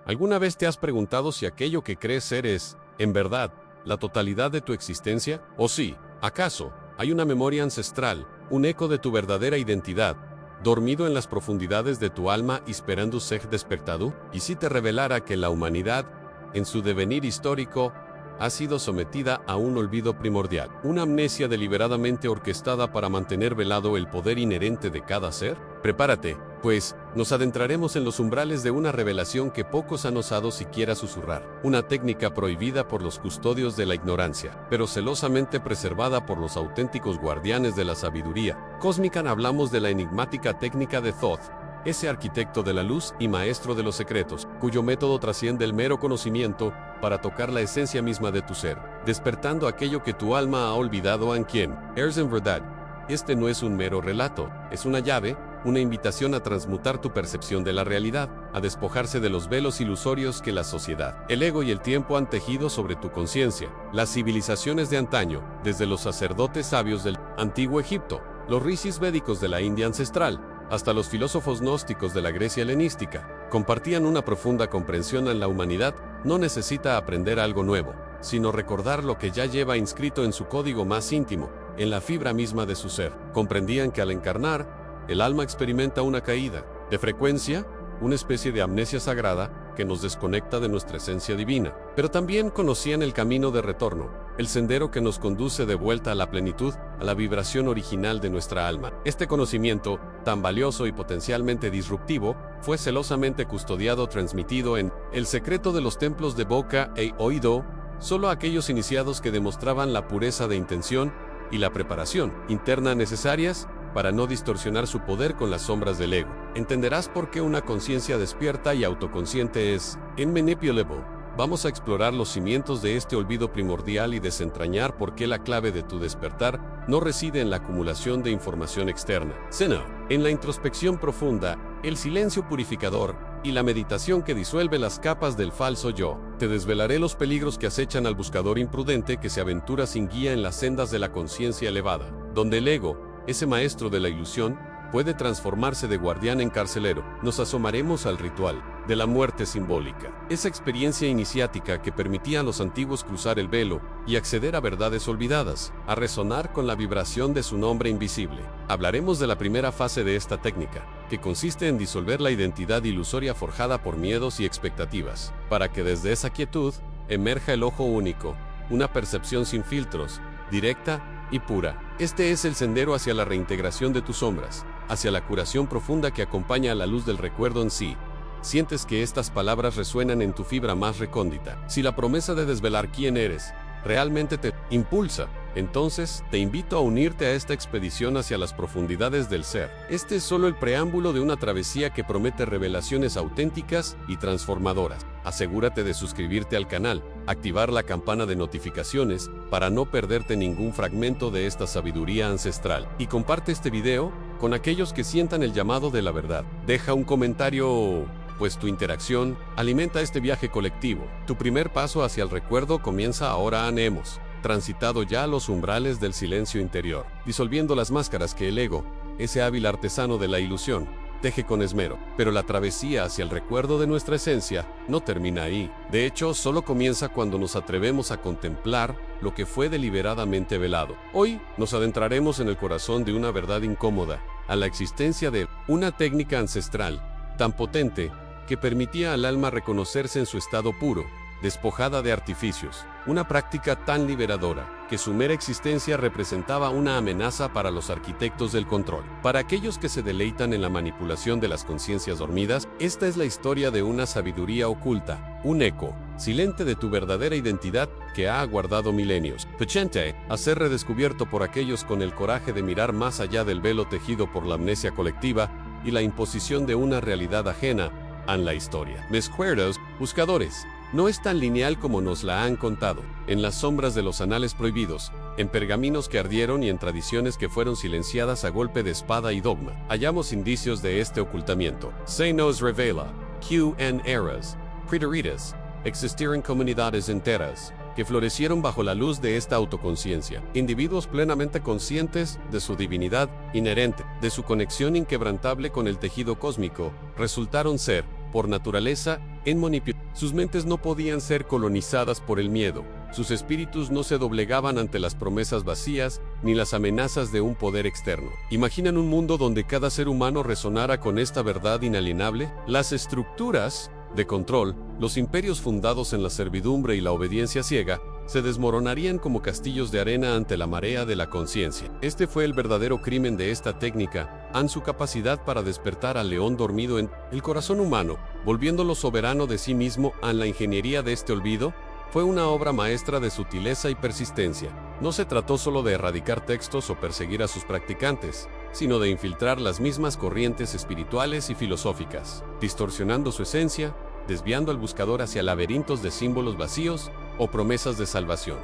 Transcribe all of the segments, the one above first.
¿Alguna vez te has preguntado si aquello que crees ser es, en verdad, la totalidad de tu existencia? ¿O sí, acaso, hay una memoria ancestral, un eco de tu verdadera identidad, dormido en las profundidades de tu alma esperando ser despertado? ¿Y si te revelara que la humanidad, en su devenir histórico, ha sido sometida a un olvido primordial, una amnesia deliberadamente orquestada para mantener velado el poder inherente de cada ser? Prepárate, pues, nos adentraremos en los umbrales de una revelación que pocos han osado siquiera susurrar, una técnica prohibida por los custodios de la ignorancia, pero celosamente preservada por los auténticos guardianes de la sabiduría cósmica. Hablamos de la enigmática técnica de Thoth, ese arquitecto de la luz y maestro de los secretos, cuyo método trasciende el mero conocimiento para tocar la esencia misma de tu ser, despertando aquello que tu alma ha olvidado. ¿En quién eres en verdad? Este no es un mero relato, es una llave, una invitación a transmutar tu percepción de la realidad, a despojarse de los velos ilusorios que la sociedad, el ego y el tiempo han tejido sobre tu conciencia. Las civilizaciones de antaño, desde los sacerdotes sabios del antiguo Egipto, los rishis védicos de la India ancestral, hasta los filósofos gnósticos de la Grecia helenística, compartían una profunda comprensión en la humanidad. No necesita aprender algo nuevo, sino recordar lo que ya lleva inscrito en su código más íntimo, en la fibra misma de su ser. Comprendían que al encarnar, el alma experimenta una caída de frecuencia, una especie de amnesia sagrada que nos desconecta de nuestra esencia divina. Pero también conocían el camino de retorno, el sendero que nos conduce de vuelta a la plenitud, a la vibración original de nuestra alma. Este conocimiento, tan valioso y potencialmente disruptivo, fue celosamente custodiado, transmitido en El secreto de los templos de boca e oído. Solo aquellos iniciados que demostraban la pureza de intención y la preparación interna necesarias para no distorsionar su poder con las sombras del ego. Entenderás por qué una conciencia despierta y autoconsciente es inmanipulable. Vamos a explorar los cimientos de este olvido primordial y desentrañar por qué la clave de tu despertar no reside en la acumulación de información externa, sino en la introspección profunda, el silencio purificador y la meditación que disuelve las capas del falso yo. Te desvelaré los peligros que acechan al buscador imprudente que se aventura sin guía en las sendas de la conciencia elevada, donde el ego, ese maestro de la ilusión, puede transformarse de guardián en carcelero. Nos asomaremos al ritual de la muerte simbólica, esa experiencia iniciática que permitía a los antiguos cruzar el velo y acceder a verdades olvidadas, a resonar con la vibración de su nombre invisible. Hablaremos de la primera fase de esta técnica, que consiste en disolver la identidad ilusoria forjada por miedos y expectativas, para que desde esa quietud emerja el ojo único, una percepción sin filtros, directa y pura. Este es el sendero hacia la reintegración de tus sombras, hacia la curación profunda que acompaña a la luz del recuerdo en sí. Sientes que estas palabras resuenan en tu fibra más recóndita. Si la promesa de desvelar quién eres realmente te impulsa, entonces te invito a unirte a esta expedición hacia las profundidades del ser. Este es solo el preámbulo de una travesía que promete revelaciones auténticas y transformadoras. Asegúrate de suscribirte al canal, activar la campana de notificaciones para no perderte ningún fragmento de esta sabiduría ancestral. Y comparte este video con aquellos que sientan el llamado de la verdad. Deja un comentario, pues tu interacción alimenta este viaje colectivo. Tu primer paso hacia el recuerdo comienza ahora. Hemos transitado ya los umbrales del silencio interior, disolviendo las máscaras que el ego, ese hábil artesano de la ilusión, teje con esmero. Pero la travesía hacia el recuerdo de nuestra esencia no termina ahí. De hecho, solo comienza cuando nos atrevemos a contemplar lo que fue deliberadamente velado. Hoy nos adentraremos en el corazón de una verdad incómoda, a la existencia de una técnica ancestral tan potente que permitía al alma reconocerse en su estado puro, despojada de artificios, una práctica tan liberadora que su mera existencia representaba una amenaza para los arquitectos del control. Para aquellos que se deleitan en la manipulación de las conciencias dormidas, esta es la historia de una sabiduría oculta, un eco silente de tu verdadera identidad que ha aguardado milenios, pechente a ser redescubierto por aquellos con el coraje de mirar más allá del velo tejido por la amnesia colectiva y la imposición de una realidad ajena a la historia. Mis queridos buscadores, no es tan lineal como nos la han contado. En las sombras de los anales prohibidos, en pergaminos que ardieron y en tradiciones que fueron silenciadas a golpe de espada y dogma, hallamos indicios de este ocultamiento. Se nos revela que en eras preteritas existieron comunidades enteras que florecieron bajo la luz de esta autoconciencia, individuos plenamente conscientes de su divinidad inherente, de su conexión inquebrantable con el tejido cósmico, resultaron ser por naturaleza, en manipulación. Sus mentes no podían ser colonizadas por el miedo. Sus espíritus no se doblegaban ante las promesas vacías ni las amenazas de un poder externo. ¿Imaginan un mundo donde cada ser humano resonara con esta verdad inalienable? Las estructuras de control, los imperios fundados en la servidumbre y la obediencia ciega, se desmoronarían como castillos de arena ante la marea de la conciencia. Este fue el verdadero crimen de esta técnica, su capacidad para despertar al león dormido en el corazón humano, volviéndolo soberano de sí mismo. La ingeniería de este olvido fue una obra maestra de sutileza y persistencia. No se trató solo de erradicar textos o perseguir a sus practicantes, sino de infiltrar las mismas corrientes espirituales y filosóficas, distorsionando su esencia, desviando al buscador hacia laberintos de símbolos vacíos o promesas de salvación.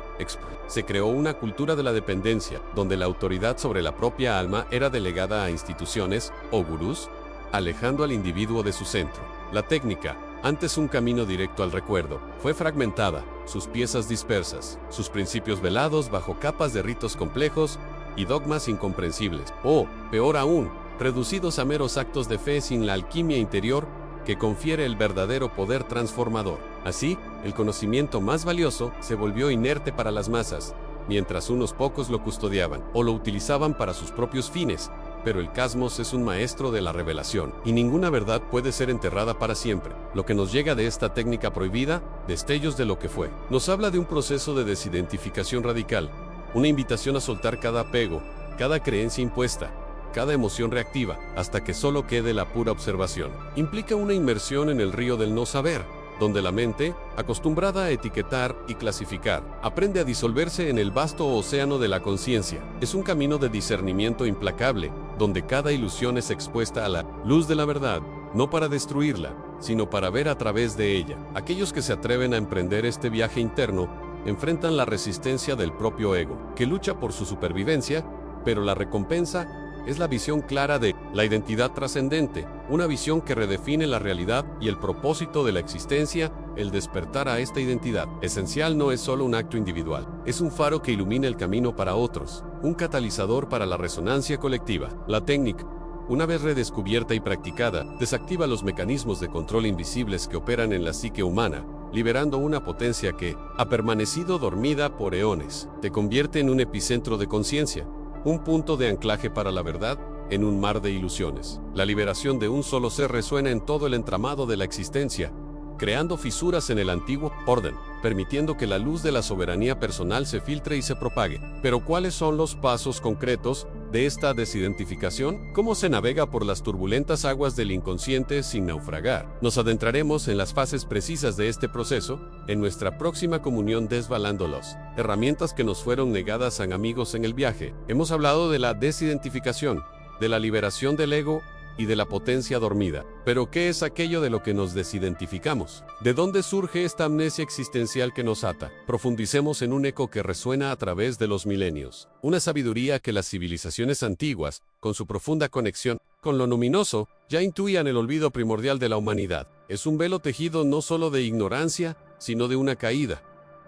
Se creó una cultura de la dependencia, donde la autoridad sobre la propia alma era delegada a instituciones o gurús, alejando al individuo de su centro. La técnica, antes un camino directo al recuerdo, fue fragmentada, sus piezas dispersas, sus principios velados bajo capas de ritos complejos y dogmas incomprensibles, o, peor aún, reducidos a meros actos de fe sin la alquimia interior que confiere el verdadero poder transformador. Así, el conocimiento más valioso se volvió inerte para las masas, mientras unos pocos lo custodiaban o lo utilizaban para sus propios fines. Pero el cosmos es un maestro de la revelación, y ninguna verdad puede ser enterrada para siempre. Lo que nos llega de esta técnica prohibida, destellos de lo que fue, nos habla de un proceso de desidentificación radical, una invitación a soltar cada apego, cada creencia impuesta, cada emoción reactiva, hasta que solo quede la pura observación. Implica una inmersión en el río del no saber, donde la mente, acostumbrada a etiquetar y clasificar, aprende a disolverse en el vasto océano de la conciencia. Es un camino de discernimiento implacable, donde cada ilusión es expuesta a la luz de la verdad, no para destruirla, sino para ver a través de ella. Aquellos que se atreven a emprender este viaje interno enfrentan la resistencia del propio ego, que lucha por su supervivencia, pero la recompensa es la visión clara de la identidad trascendente, una visión que redefine la realidad y el propósito de la existencia. El despertar a esta identidad esencial no es solo un acto individual, es un faro que ilumina el camino para otros, un catalizador para la resonancia colectiva. La técnica, una vez redescubierta y practicada, desactiva los mecanismos de control invisibles que operan en la psique humana, liberando una potencia que ha permanecido dormida por eones. Te convierte en un epicentro de conciencia, un punto de anclaje para la verdad en un mar de ilusiones. La liberación de un solo ser resuena en todo el entramado de la existencia, creando fisuras en el antiguo orden, permitiendo que la luz de la soberanía personal se filtre y se propague. Pero ¿cuáles son los pasos concretos de esta desidentificación? ¿Cómo se navega por las turbulentas aguas del inconsciente sin naufragar? Nos adentraremos en las fases precisas de este proceso en nuestra próxima comunión Desvelando las herramientas que nos fueron negadas a amigos en el viaje. Hemos hablado de la desidentificación, de la liberación del ego y de la potencia dormida. Pero ¿qué es aquello de lo que nos desidentificamos? ¿De dónde surge esta amnesia existencial que nos ata? Profundicemos en un eco que resuena a través de los milenios. Una sabiduría que las civilizaciones antiguas, con su profunda conexión con lo luminoso, ya intuían el olvido primordial de la humanidad. Es un velo tejido no solo de ignorancia, sino de una caída,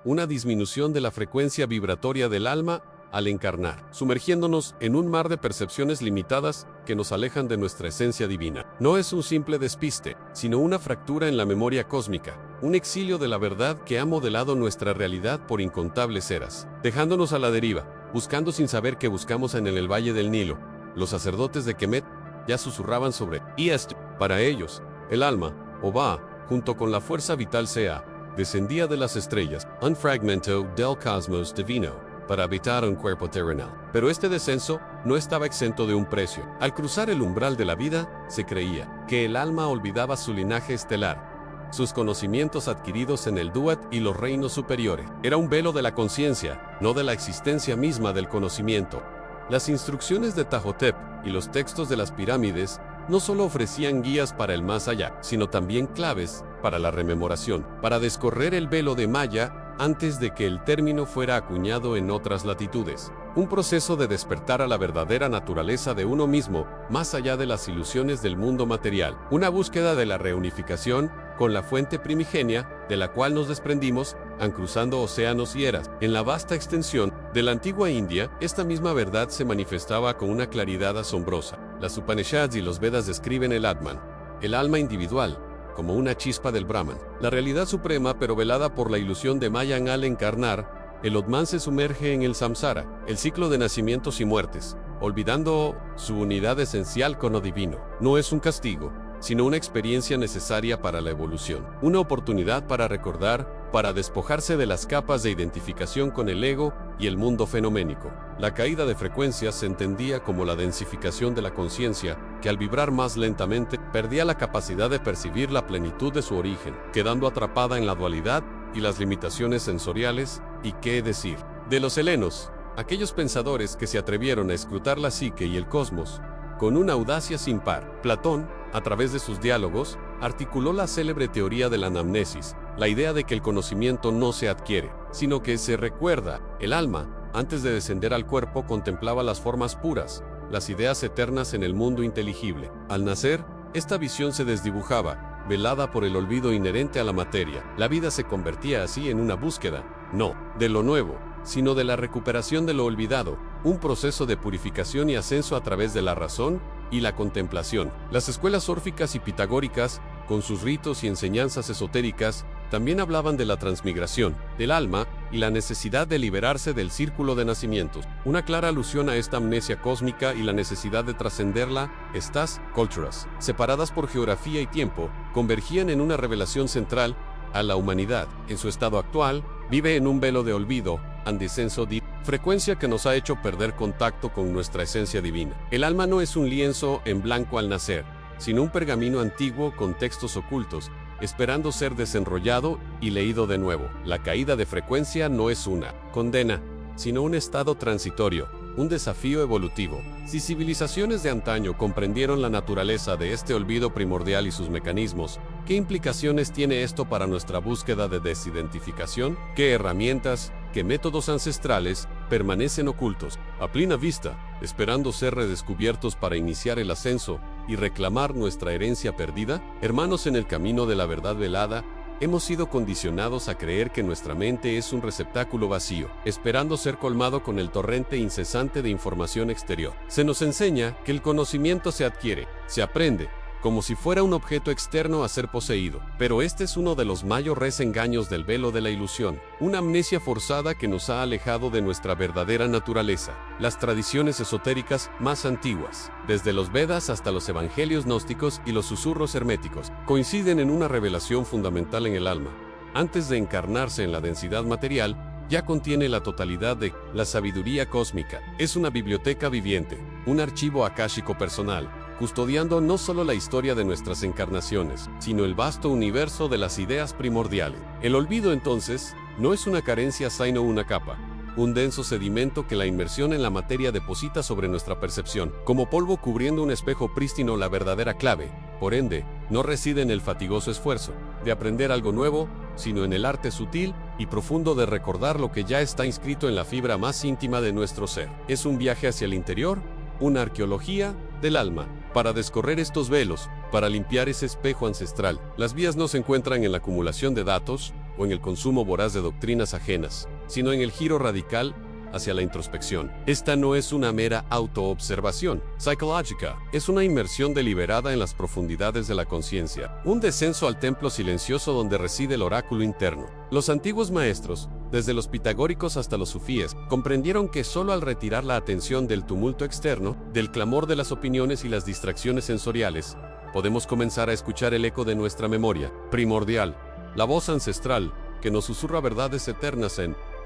una disminución de la frecuencia vibratoria del alma al encarnar, sumergiéndonos en un mar de percepciones limitadas que nos alejan de nuestra esencia divina. No es un simple despiste, sino una fractura en la memoria cósmica, un exilio de la verdad que ha modelado nuestra realidad por incontables eras, dejándonos a la deriva, buscando sin saber qué buscamos en el Valle del Nilo. Los sacerdotes de Kemet ya susurraban sobre esto. Para ellos, el alma, o Ba, junto con la fuerza vital Sea, descendía de las estrellas, un fragmento del cosmos divino, para habitar un cuerpo terrenal. Pero este descenso no estaba exento de un precio. Al cruzar el umbral de la vida, se creía que el alma olvidaba su linaje estelar, sus conocimientos adquiridos en el Duat y los reinos superiores. Era un velo de la conciencia, no de la existencia misma del conocimiento. Las instrucciones de Tahotep y los textos de las pirámides no solo ofrecían guías para el más allá, sino también claves para la rememoración, para descorrer el velo de Maya antes de que el término fuera acuñado en otras latitudes. Un proceso de despertar a la verdadera naturaleza de uno mismo, más allá de las ilusiones del mundo material. Una búsqueda de la reunificación con la fuente primigenia, de la cual nos desprendimos, cruzando océanos y eras. En la vasta extensión de la antigua India, esta misma verdad se manifestaba con una claridad asombrosa. Las Upanishads y los Vedas describen el Atman, el alma individual, como una chispa del Brahman. La realidad suprema, pero velada por la ilusión de Mayan al encarnar, el Atman se sumerge en el samsara, el ciclo de nacimientos y muertes, olvidando su unidad esencial con lo divino. No es un castigo, sino una experiencia necesaria para la evolución, una oportunidad para recordar, para despojarse de las capas de identificación con el ego y el mundo fenoménico. La caída de frecuencias se entendía como la densificación de la conciencia, que al vibrar más lentamente, perdía la capacidad de percibir la plenitud de su origen, quedando atrapada en la dualidad y las limitaciones sensoriales, y qué decir de los helenos, aquellos pensadores que se atrevieron a escrutar la psique y el cosmos con una audacia sin par. Platón, a través de sus diálogos, articuló la célebre teoría de la anamnesis, la idea de que el conocimiento no se adquiere, sino que se recuerda. El alma, antes de descender al cuerpo, contemplaba las formas puras, las ideas eternas en el mundo inteligible. Al nacer, esta visión se desdibujaba, velada por el olvido inherente a la materia. La vida se convertía así en una búsqueda, no de lo nuevo, sino de la recuperación de lo olvidado, un proceso de purificación y ascenso a través de la razón y la contemplación. Las escuelas órficas y pitagóricas, con sus ritos y enseñanzas esotéricas, también hablaban de la transmigración del alma y la necesidad de liberarse del círculo de nacimientos. Una clara alusión a esta amnesia cósmica y la necesidad de trascenderla. Estas culturas, separadas por geografía y tiempo, convergían en una revelación central a la humanidad. En su estado actual, vive en un velo de olvido, and descenso di, frecuencia que nos ha hecho perder contacto con nuestra esencia divina. El alma no es un lienzo en blanco al nacer, sino un pergamino antiguo con textos ocultos, esperando ser desenrollado y leído de nuevo. La caída de frecuencia no es una condena, sino un estado transitorio, un desafío evolutivo. Si civilizaciones de antaño comprendieron la naturaleza de este olvido primordial y sus mecanismos, ¿qué implicaciones tiene esto para nuestra búsqueda de desidentificación? ¿Qué herramientas, qué métodos ancestrales permanecen ocultos, a plena vista, esperando ser redescubiertos para iniciar el ascenso y reclamar nuestra herencia perdida? Hermanos, en el camino de la verdad velada, hemos sido condicionados a creer que nuestra mente es un receptáculo vacío, esperando ser colmado con el torrente incesante de información exterior. Se nos enseña que el conocimiento se adquiere, se aprende, como si fuera un objeto externo a ser poseído. Pero este es uno de los mayores engaños del velo de la ilusión, una amnesia forzada que nos ha alejado de nuestra verdadera naturaleza. Las tradiciones esotéricas más antiguas, desde los Vedas hasta los evangelios gnósticos y los susurros herméticos, coinciden en una revelación fundamental en el alma. Antes de encarnarse en la densidad material, ya contiene la totalidad de la sabiduría cósmica. Es una biblioteca viviente, un archivo akáshico personal, custodiando no solo la historia de nuestras encarnaciones, sino el vasto universo de las ideas primordiales. El olvido, entonces, no es una carencia sino una capa, un denso sedimento que la inmersión en la materia deposita sobre nuestra percepción. Como polvo cubriendo un espejo prístino, la verdadera clave, por ende, no reside en el fatigoso esfuerzo de aprender algo nuevo, sino en el arte sutil y profundo de recordar lo que ya está inscrito en la fibra más íntima de nuestro ser. Es un viaje hacia el interior, una arqueología del alma, para descorrer estos velos, para limpiar ese espejo ancestral. Las vías no se encuentran en la acumulación de datos o en el consumo voraz de doctrinas ajenas, sino en el giro radical hacia la introspección. Esta no es una mera autoobservación psicológica, es una inmersión deliberada en las profundidades de la conciencia, un descenso al templo silencioso donde reside el oráculo interno. Los antiguos maestros, desde los pitagóricos hasta los sufíes, comprendieron que solo al retirar la atención del tumulto externo, del clamor de las opiniones y las distracciones sensoriales, podemos comenzar a escuchar el eco de nuestra memoria primordial, la voz ancestral que nos susurra verdades eternas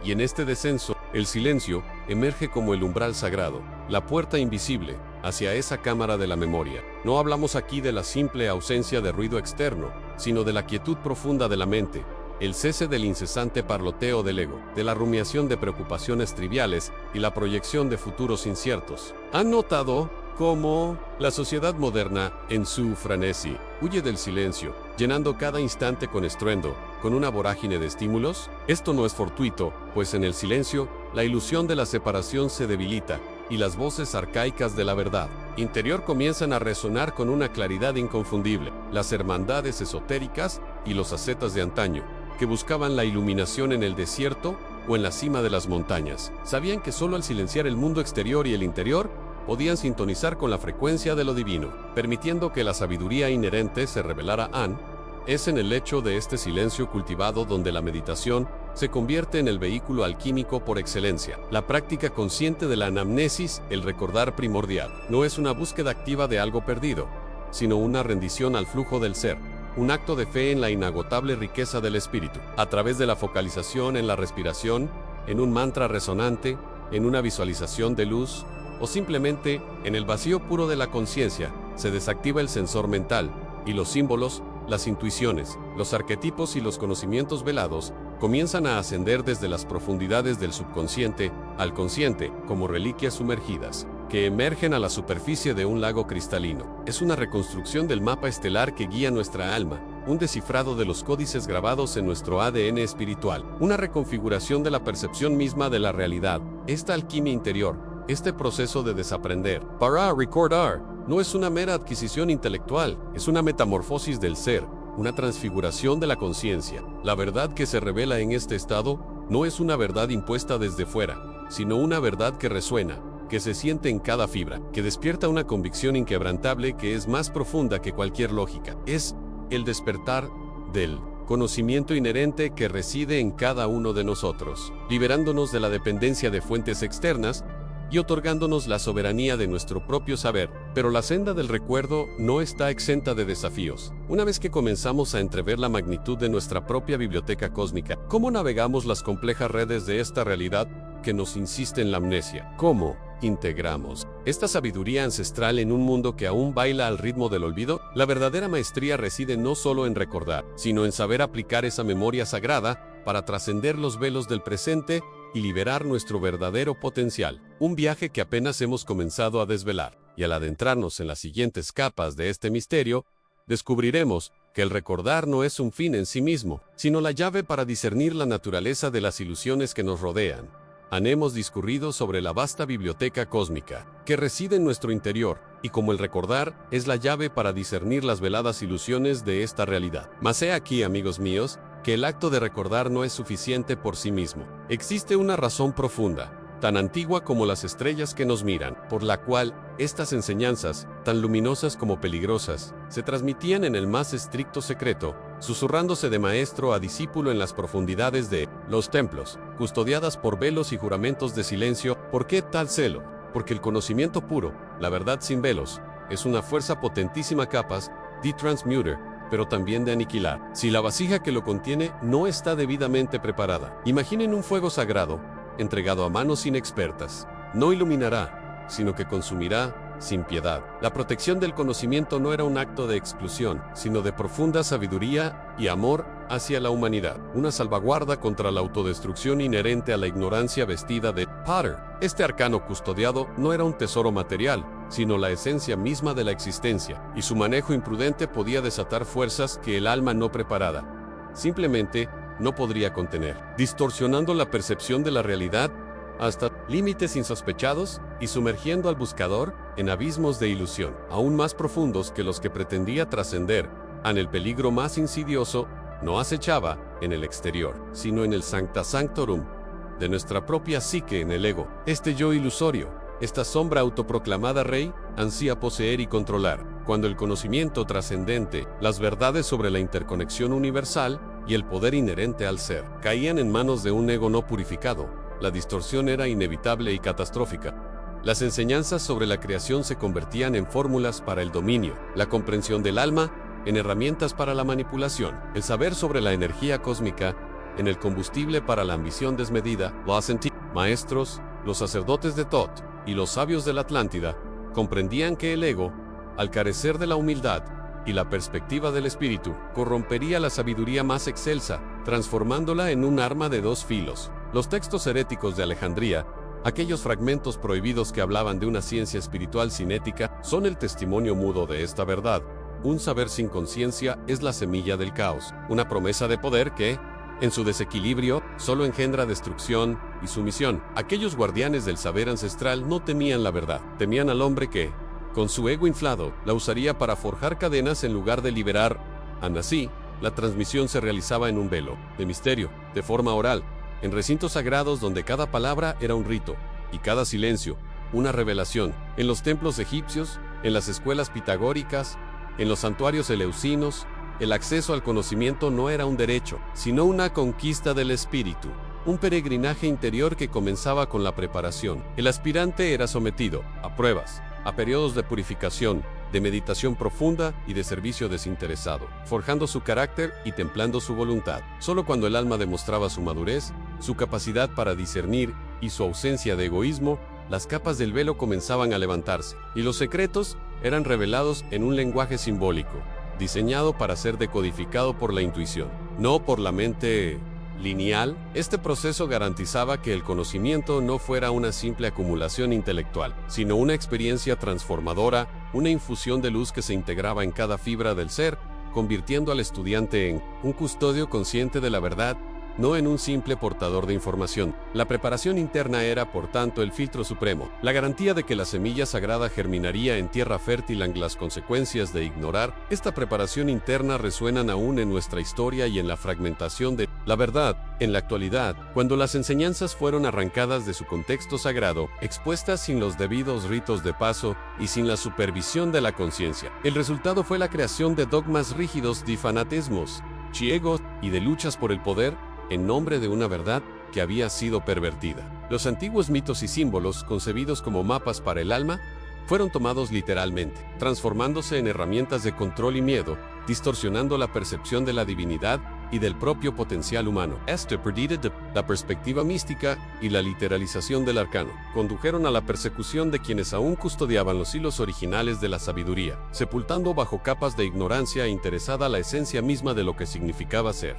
y en este descenso, el silencio emerge como el umbral sagrado, la puerta invisible hacia esa cámara de la memoria. No hablamos aquí de la simple ausencia de ruido externo, sino de la quietud profunda de la mente, el cese del incesante parloteo del ego, de la rumiación de preocupaciones triviales y la proyección de futuros inciertos. ¿Han notado cómo la sociedad moderna, en su frenesí, huye del silencio, llenando cada instante con estruendo, con una vorágine de estímulos? Esto no es fortuito, pues en el silencio, la ilusión de la separación se debilita, y las voces arcaicas de la verdad interior comienzan a resonar con una claridad inconfundible. Las hermandades esotéricas y los ascetas de antaño, que buscaban la iluminación en el desierto o en la cima de las montañas, sabían que solo al silenciar el mundo exterior y el interior, podían sintonizar con la frecuencia de lo divino, permitiendo que la sabiduría inherente se revelara Es en el hecho de este silencio cultivado donde la meditación se convierte en el vehículo alquímico por excelencia. La práctica consciente de la anamnesis, el recordar primordial, no es una búsqueda activa de algo perdido, sino una rendición al flujo del ser, un acto de fe en la inagotable riqueza del espíritu. A través de la focalización en la respiración, en un mantra resonante, en una visualización de luz, o simplemente en el vacío puro de la conciencia, se desactiva el sensor mental, y los símbolos, las intuiciones, los arquetipos y los conocimientos velados comienzan a ascender desde las profundidades del subconsciente al consciente como reliquias sumergidas, que emergen a la superficie de un lago cristalino. Es una reconstrucción del mapa estelar que guía nuestra alma, un descifrado de los códices grabados en nuestro ADN espiritual, una reconfiguración de la percepción misma de la realidad. Esta alquimia interior, este proceso de desaprender para recordar, no es una mera adquisición intelectual, es una metamorfosis del ser, una transfiguración de la conciencia. La verdad que se revela en este estado no es una verdad impuesta desde fuera, sino una verdad que resuena, que se siente en cada fibra, que despierta una convicción inquebrantable que es más profunda que cualquier lógica. Es el despertar del conocimiento inherente que reside en cada uno de nosotros, liberándonos de la dependencia de fuentes externas y otorgándonos la soberanía de nuestro propio saber. Pero la senda del recuerdo no está exenta de desafíos. Una vez que comenzamos a entrever la magnitud de nuestra propia biblioteca cósmica, ¿cómo navegamos las complejas redes de esta realidad que nos insiste en la amnesia? ¿Cómo integramos esta sabiduría ancestral en un mundo que aún baila al ritmo del olvido? La verdadera maestría reside no solo en recordar, sino en saber aplicar esa memoria sagrada para trascender los velos del presente y liberar nuestro verdadero potencial. Un viaje que apenas hemos comenzado a desvelar. Y al adentrarnos en las siguientes capas de este misterio, descubriremos que el recordar no es un fin en sí mismo, sino la llave para discernir la naturaleza de las ilusiones que nos rodean. Hemos discurrido sobre la vasta biblioteca cósmica que reside en nuestro interior, y como el recordar es la llave para discernir las veladas ilusiones de esta realidad. Mas he aquí, amigos míos, que el acto de recordar no es suficiente por sí mismo. Existe una razón profunda, tan antigua como las estrellas que nos miran, por la cual estas enseñanzas, tan luminosas como peligrosas, se transmitían en el más estricto secreto, susurrándose de maestro a discípulo en las profundidades de los templos, custodiadas por velos y juramentos de silencio. ¿Por qué tal celo? Porque el conocimiento puro, la verdad sin velos, es una fuerza potentísima capaz de transmutar, pero también de aniquilar, si la vasija que lo contiene no está debidamente preparada. Imaginen un fuego sagrado, entregado a manos inexpertas. No iluminará, sino que consumirá sin piedad. La protección del conocimiento no era un acto de exclusión, sino de profunda sabiduría y amor hacia la humanidad. Una salvaguarda contra la autodestrucción inherente a la ignorancia vestida de Potter. Este arcano custodiado no era un tesoro material, sino la esencia misma de la existencia, y su manejo imprudente podía desatar fuerzas que el alma no preparada simplemente no podría contener, distorsionando la percepción de la realidad hasta límites insospechados y sumergiendo al buscador en abismos de ilusión, aún más profundos que los que pretendía trascender. El peligro más insidioso no acechaba en el exterior, sino en el sancta sanctorum de nuestra propia psique, en el ego. Este yo ilusorio, esta sombra autoproclamada rey, ansía poseer y controlar, cuando el conocimiento trascendente, las verdades sobre la interconexión universal y el poder inherente al ser, caían en manos de un ego no purificado. La distorsión era inevitable y catastrófica. Las enseñanzas sobre la creación se convertían en fórmulas para el dominio, la comprensión del alma en herramientas para la manipulación, el saber sobre la energía cósmica en el combustible para la ambición desmedida. Los maestros, los sacerdotes de Thoth y los sabios de la Atlántida comprendían que el ego, al carecer de la humildad y la perspectiva del espíritu, corrompería la sabiduría más excelsa, transformándola en un arma de dos filos. Los textos heréticos de Alejandría, aquellos fragmentos prohibidos que hablaban de una ciencia espiritual sin ética, son el testimonio mudo de esta verdad. Un saber sin conciencia es la semilla del caos, una promesa de poder que, en su desequilibrio, solo engendra destrucción y sumisión. Aquellos guardianes del saber ancestral no temían la verdad, temían al hombre que, con su ego inflado, la usaría para forjar cadenas en lugar de liberar. Así, la transmisión se realizaba en un velo de misterio, de forma oral, en recintos sagrados donde cada palabra era un rito, y cada silencio, una revelación. En los templos egipcios, en las escuelas pitagóricas, en los santuarios eleusinos, el acceso al conocimiento no era un derecho, sino una conquista del espíritu. Un peregrinaje interior que comenzaba con la preparación. El aspirante era sometido a pruebas, a periodos de purificación, de meditación profunda y de servicio desinteresado, forjando su carácter y templando su voluntad. Solo cuando el alma demostraba su madurez, su capacidad para discernir y su ausencia de egoísmo, las capas del velo comenzaban a levantarse, y los secretos eran revelados en un lenguaje simbólico, diseñado para ser decodificado por la intuición, no por la mente lineal. Este proceso garantizaba que el conocimiento no fuera una simple acumulación intelectual, sino una experiencia transformadora, una infusión de luz que se integraba en cada fibra del ser, convirtiendo al estudiante en un custodio consciente de la verdad, no en un simple portador de información. La preparación interna era, por tanto, el filtro supremo, la garantía de que la semilla sagrada germinaría en tierra fértil ante las consecuencias de ignorar. Esta preparación interna resuenan aún en nuestra historia y en la fragmentación de la verdad. En la actualidad, cuando las enseñanzas fueron arrancadas de su contexto sagrado, expuestas sin los debidos ritos de paso y sin la supervisión de la conciencia, el resultado fue la creación de dogmas rígidos, de fanatismos ciegos y de luchas por el poder en nombre de una verdad que había sido pervertida. Los antiguos mitos y símbolos, concebidos como mapas para el alma, fueron tomados literalmente, transformándose en herramientas de control y miedo, distorsionando la percepción de la divinidad y del propio potencial humano. La perspectiva mística y la literalización del arcano condujeron a la persecución de quienes aún custodiaban los hilos originales de la sabiduría, sepultando bajo capas de ignorancia interesada la esencia misma de lo que significaba ser.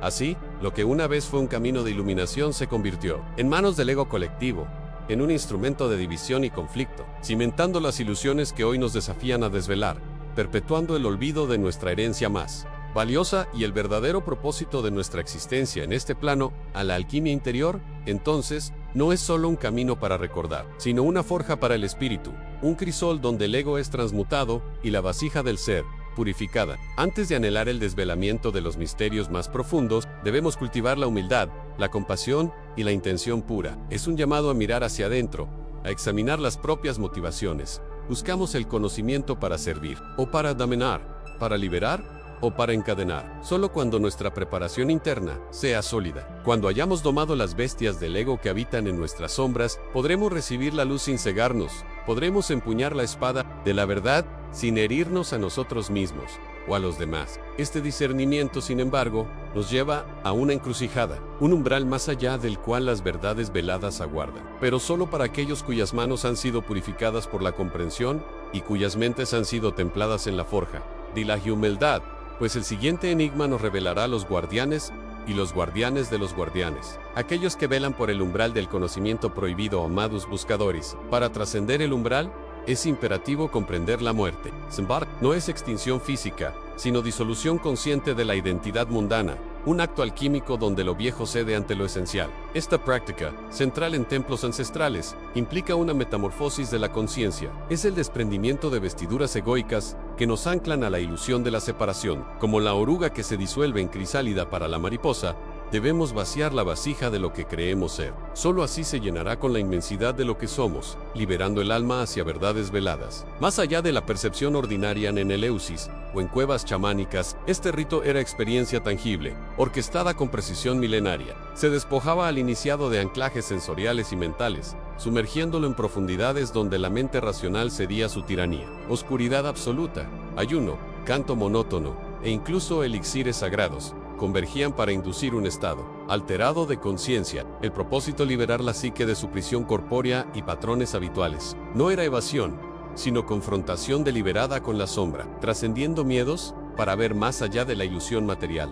Así, lo que una vez fue un camino de iluminación se convirtió, en manos del ego colectivo, en un instrumento de división y conflicto, cimentando las ilusiones que hoy nos desafían a desvelar, perpetuando el olvido de nuestra herencia más valiosa y el verdadero propósito de nuestra existencia en este plano. A la alquimia interior, entonces, no es solo un camino para recordar, sino una forja para el espíritu, un crisol donde el ego es transmutado y la vasija del ser purificada. Antes de anhelar el desvelamiento de los misterios más profundos, debemos cultivar la humildad, la compasión y la intención pura. Es un llamado a mirar hacia adentro, a examinar las propias motivaciones. Buscamos el conocimiento para servir, o para dominar, para liberar, o para encadenar. Solo cuando nuestra preparación interna sea sólida, cuando hayamos domado las bestias del ego que habitan en nuestras sombras, podremos recibir la luz sin cegarnos, podremos empuñar la espada de la verdad sin herirnos a nosotros mismos o a los demás. Este discernimiento, sin embargo, nos lleva a una encrucijada, un umbral más allá del cual las verdades veladas aguardan, pero solo para aquellos cuyas manos han sido purificadas por la comprensión y cuyas mentes han sido templadas en la forja de la humildad. Pues el siguiente enigma nos revelará los guardianes y los guardianes de los guardianes, aquellos que velan por el umbral del conocimiento prohibido, amados buscadores. Para trascender el umbral, es imperativo comprender la muerte. Sin embargo, no es extinción física, sino disolución consciente de la identidad mundana, un acto alquímico donde lo viejo cede ante lo esencial. Esta práctica, central en templos ancestrales, implica una metamorfosis de la conciencia. Es el desprendimiento de vestiduras egoicas que nos anclan a la ilusión de la separación. Como la oruga que se disuelve en crisálida para la mariposa, debemos vaciar la vasija de lo que creemos ser. Solo así se llenará con la inmensidad de lo que somos, liberando el alma hacia verdades veladas. Más allá de la percepción ordinaria en Eleusis o en cuevas chamánicas, este rito era experiencia tangible, orquestada con precisión milenaria. Se despojaba al iniciado de anclajes sensoriales y mentales, sumergiéndolo en profundidades donde la mente racional cedía a su tiranía. Oscuridad absoluta, ayuno, canto monótono e incluso elixires sagrados convergían para inducir un estado alterado de conciencia. El propósito, liberar la psique de su prisión corpórea y patrones habituales. No era evasión, sino confrontación deliberada con la sombra, trascendiendo miedos para ver más allá de la ilusión material,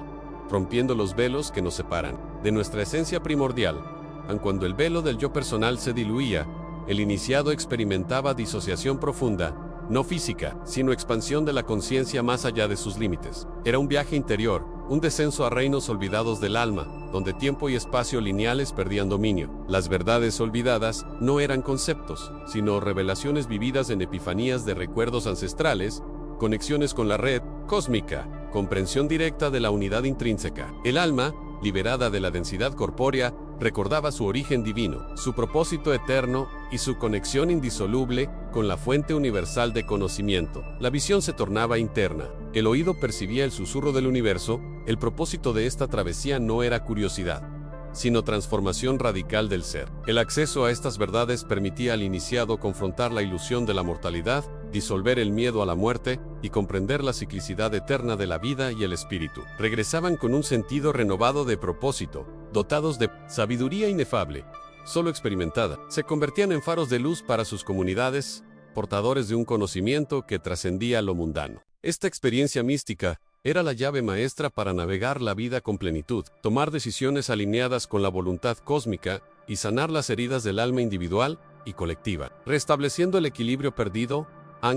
rompiendo los velos que nos separan de nuestra esencia primordial. Aun cuando el velo del yo personal se diluía, el iniciado experimentaba disociación profunda, no física, sino expansión de la conciencia más allá de sus límites. Era un viaje interior, un descenso a reinos olvidados del alma, donde tiempo y espacio lineales perdían dominio. Las verdades olvidadas no eran conceptos, sino revelaciones vividas en epifanías de recuerdos ancestrales, conexiones con la red cósmica, comprensión directa de la unidad intrínseca. El alma, liberada de la densidad corpórea, recordaba su origen divino, su propósito eterno y su conexión indisoluble con la fuente universal de conocimiento. La visión se tornaba interna. El oído percibía el susurro del universo. El propósito de esta travesía no era curiosidad, sino transformación radical del ser. El acceso a estas verdades permitía al iniciado confrontar la ilusión de la mortalidad, disolver el miedo a la muerte y comprender la ciclicidad eterna de la vida y el espíritu. Regresaban con un sentido renovado de propósito, dotados de sabiduría inefable, solo experimentada. Se convertían en faros de luz para sus comunidades, portadores de un conocimiento que trascendía lo mundano. Esta experiencia mística era la llave maestra para navegar la vida con plenitud, tomar decisiones alineadas con la voluntad cósmica y sanar las heridas del alma individual y colectiva, restableciendo el equilibrio perdido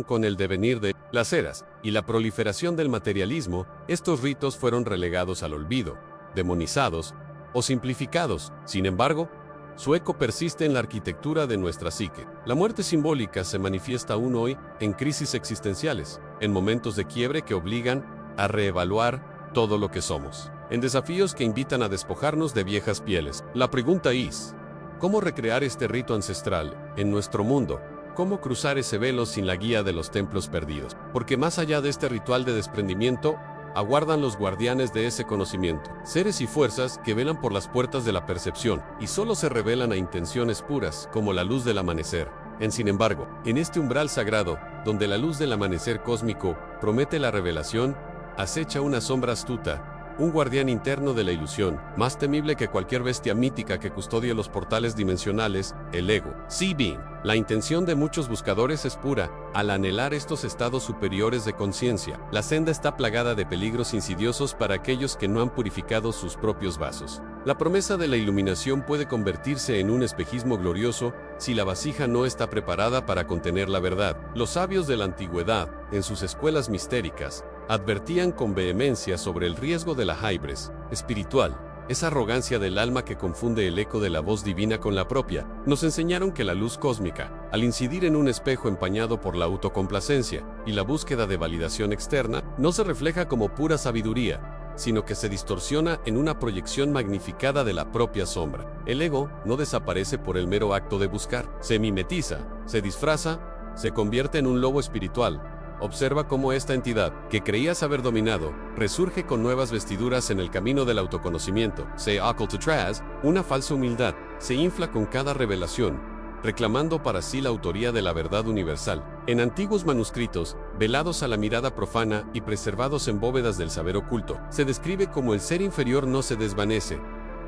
con el devenir de las eras y la proliferación del materialismo. Estos ritos fueron relegados al olvido, demonizados o simplificados. Sin embargo, su eco persiste en la arquitectura de nuestra psique. La muerte simbólica se manifiesta aún hoy en crisis existenciales, en momentos de quiebre que obligan a reevaluar todo lo que somos, en desafíos que invitan a despojarnos de viejas pieles. La pregunta es, ¿cómo recrear este rito ancestral en nuestro mundo? ¿Cómo cruzar ese velo sin la guía de los templos perdidos? Porque más allá de este ritual de desprendimiento, aguardan los guardianes de ese conocimiento, seres y fuerzas que velan por las puertas de la percepción y solo se revelan a intenciones puras, como la luz del amanecer. Sin embargo, en este umbral sagrado, donde la luz del amanecer cósmico promete la revelación, acecha una sombra astuta, un guardián interno de la ilusión, más temible que cualquier bestia mítica que custodia los portales dimensionales, el ego. Si bien la intención de muchos buscadores es pura, al anhelar estos estados superiores de conciencia, la senda está plagada de peligros insidiosos para aquellos que no han purificado sus propios vasos. La promesa de la iluminación puede convertirse en un espejismo glorioso si la vasija no está preparada para contener la verdad. Los sabios de la antigüedad, en sus escuelas mistéricas, advertían con vehemencia sobre el riesgo de la hybris espiritual, esa arrogancia del alma que confunde el eco de la voz divina con la propia. Nos enseñaron que la luz cósmica, al incidir en un espejo empañado por la autocomplacencia y la búsqueda de validación externa, no se refleja como pura sabiduría, sino que se distorsiona en una proyección magnificada de la propia sombra. El ego no desaparece por el mero acto de buscar, se mimetiza, se disfraza, se convierte en un lobo espiritual. Observa cómo esta entidad, que creías haber dominado, resurge con nuevas vestiduras en el camino del autoconocimiento. Se oculta tras una falsa humildad, se infla con cada revelación, reclamando para sí la autoría de la verdad universal. En antiguos manuscritos, velados a la mirada profana y preservados en bóvedas del saber oculto, se describe como el ser inferior no se desvanece,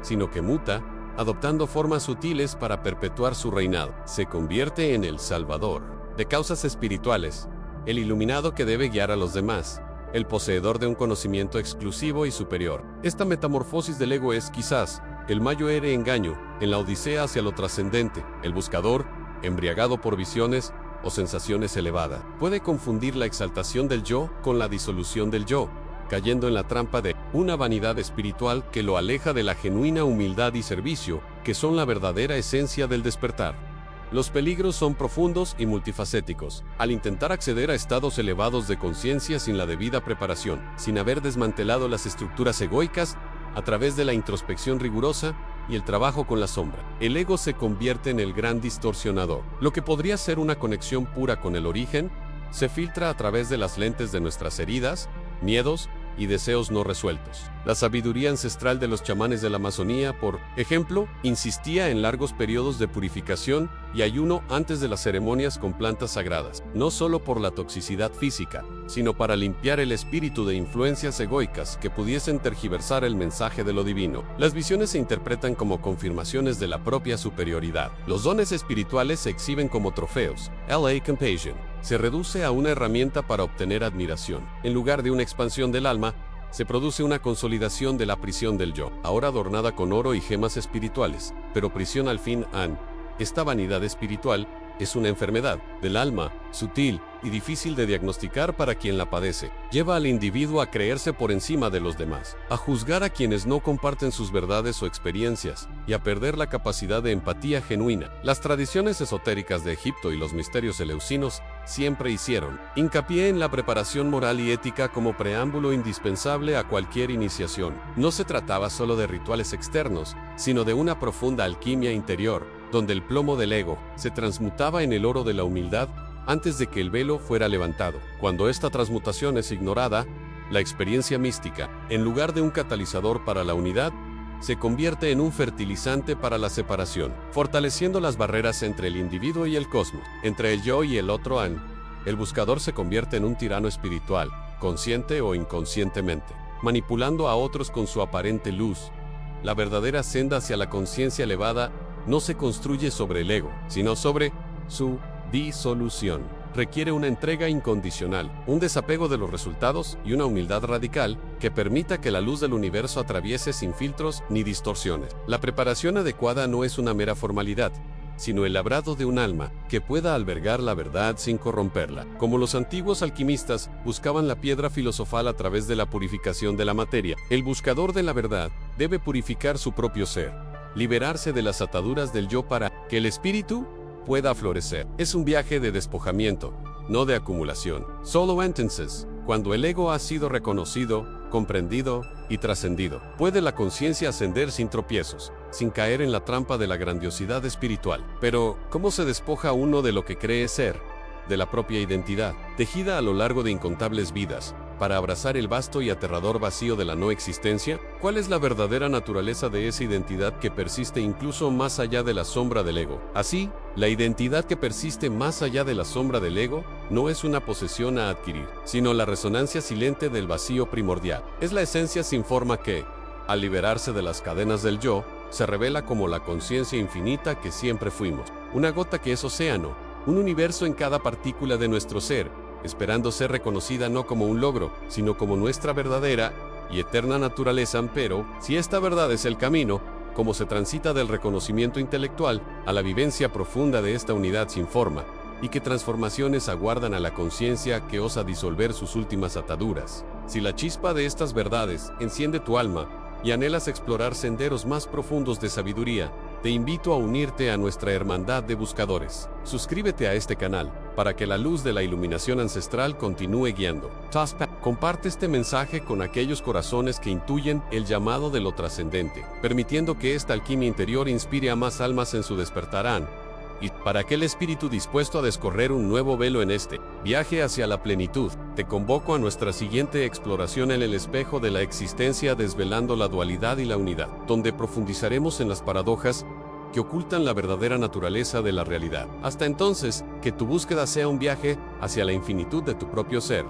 sino que muta, adoptando formas sutiles para perpetuar su reinado. Se convierte en el salvador de causas espirituales, el iluminado que debe guiar a los demás, el poseedor de un conocimiento exclusivo y superior. Esta metamorfosis del ego es, quizás, el mayor engaño en la odisea hacia lo trascendente. El buscador, embriagado por visiones o sensaciones elevadas, puede confundir la exaltación del yo con la disolución del yo, cayendo en la trampa de una vanidad espiritual que lo aleja de la genuina humildad y servicio, que son la verdadera esencia del despertar. Los peligros son profundos y multifacéticos. Al intentar acceder a estados elevados de conciencia sin la debida preparación, sin haber desmantelado las estructuras egoicas, a través de la introspección rigurosa y el trabajo con la sombra, el ego se convierte en el gran distorsionador. Lo que podría ser una conexión pura con el origen, se filtra a través de las lentes de nuestras heridas, miedos y deseos no resueltos. La sabiduría ancestral de los chamanes de la Amazonía, por ejemplo, insistía en largos periodos de purificación y ayuno antes de las ceremonias con plantas sagradas, no solo por la toxicidad física, sino para limpiar el espíritu de influencias egoicas que pudiesen tergiversar el mensaje de lo divino. Las visiones se interpretan como confirmaciones de la propia superioridad. Los dones espirituales se exhiben como trofeos. La compassion se reduce a una herramienta para obtener admiración. En lugar de una expansión del alma, se produce una consolidación de la prisión del yo, ahora adornada con oro y gemas espirituales, pero prisión al fin. Esta vanidad espiritual es una enfermedad del alma, sutil y difícil de diagnosticar para quien la padece. Lleva al individuo a creerse por encima de los demás, a juzgar a quienes no comparten sus verdades o experiencias, y a perder la capacidad de empatía genuina. Las tradiciones esotéricas de Egipto y los misterios eleusinos siempre hicieron hincapié en la preparación moral y ética como preámbulo indispensable a cualquier iniciación. No se trataba solo de rituales externos, sino de una profunda alquimia interior, donde el plomo del ego se transmutaba en el oro de la humildad antes de que el velo fuera levantado. Cuando esta transmutación es ignorada, la experiencia mística, en lugar de un catalizador para la unidad, se convierte en un fertilizante para la separación, fortaleciendo las barreras entre el individuo y el cosmos, entre el yo y el otro an. El buscador se convierte en un tirano espiritual, consciente o inconscientemente, manipulando a otros con su aparente luz. La verdadera senda hacia la conciencia elevada no se construye sobre el ego, sino sobre su disolución. Requiere una entrega incondicional, un desapego de los resultados y una humildad radical que permita que la luz del universo atraviese sin filtros ni distorsiones. La preparación adecuada no es una mera formalidad, sino el labrado de un alma que pueda albergar la verdad sin corromperla. Como los antiguos alquimistas buscaban la piedra filosofal a través de la purificación de la materia, el buscador de la verdad debe purificar su propio ser, liberarse de las ataduras del yo para que el espíritu pueda florecer. Es un viaje de despojamiento, no de acumulación. Solo entonces, cuando el ego ha sido reconocido, comprendido y trascendido, puede la conciencia ascender sin tropiezos, sin caer en la trampa de la grandiosidad espiritual. Pero, ¿cómo se despoja uno de lo que cree ser, de la propia identidad, tejida a lo largo de incontables vidas, para abrazar el vasto y aterrador vacío de la no existencia? ¿Cuál es la verdadera naturaleza de esa identidad que persiste incluso más allá de la sombra del ego? Así, la identidad que persiste más allá de la sombra del ego no es una posesión a adquirir, sino la resonancia silente del vacío primordial. Es la esencia sin forma que, al liberarse de las cadenas del yo, se revela como la conciencia infinita que siempre fuimos. Una gota que es océano, un universo en cada partícula de nuestro ser, esperando ser reconocida no como un logro, sino como nuestra verdadera y eterna naturaleza. Pero, si esta verdad es el camino, cómo se transita del reconocimiento intelectual a la vivencia profunda de esta unidad sin forma, y qué transformaciones aguardan a la conciencia que osa disolver sus últimas ataduras. Si la chispa de estas verdades enciende tu alma y anhelas explorar senderos más profundos de sabiduría, te invito a unirte a nuestra hermandad de buscadores. Suscríbete a este canal para que la luz de la iluminación ancestral continúe guiando. Comparte este mensaje con aquellos corazones que intuyen el llamado de lo trascendente, permitiendo que esta alquimia interior inspire a más almas en su despertarán. Y para aquel espíritu dispuesto a descorrer un nuevo velo en este viaje hacia la plenitud, te convoco a nuestra siguiente exploración en el espejo de la existencia, desvelando la dualidad y la unidad, donde profundizaremos en las paradojas que ocultan la verdadera naturaleza de la realidad. Hasta entonces, que tu búsqueda sea un viaje hacia la infinitud de tu propio ser.